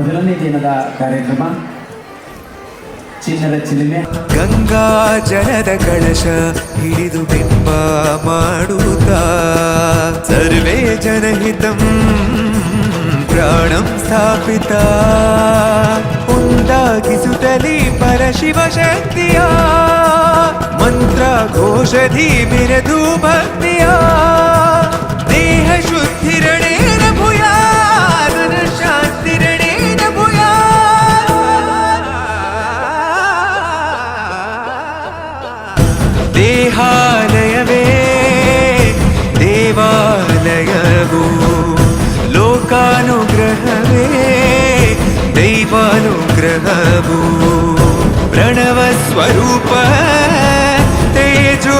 ಮೊದಲನೇ ದಿನದ ಕಾರ್ಯಕ್ರಮ ಚಿನ್ನದ ಚಿಲುಮೆ. ಗಂಗಾ ಜಲದ ಕಳಶ ಹಿಡಿದು ಬಿಂಬ ಮಾಡುತ್ತಾ ಸರ್ವೇ ಜನಹಿತಂ ಪ್ರಾಣಂ ಸ್ಥಾಪಿತ ಒಂದಾಗಿಸುತ್ತಲೇ ಪರಶಿವ ಶಕ್ತಿಯ ಮಂತ್ರ ಘೋಷಧಿ ಬಿರದು ಭಕ್ತಿಯ ದೇಹ ಶುದ್ಧಿರಣೇನ ಭೂಯಾ ಶಾಂತಿರಣೇನ ಭೂಯಾ ದೇಹಾಲಯವೇ ದೇವಾಲಯವು ಲೋಕಾನುಗ್ರಹವೇ ದೈವಾನುಗ್ರಹವು ಪ್ರಣವ ಸ್ವರೂಪ ತೇಜೋ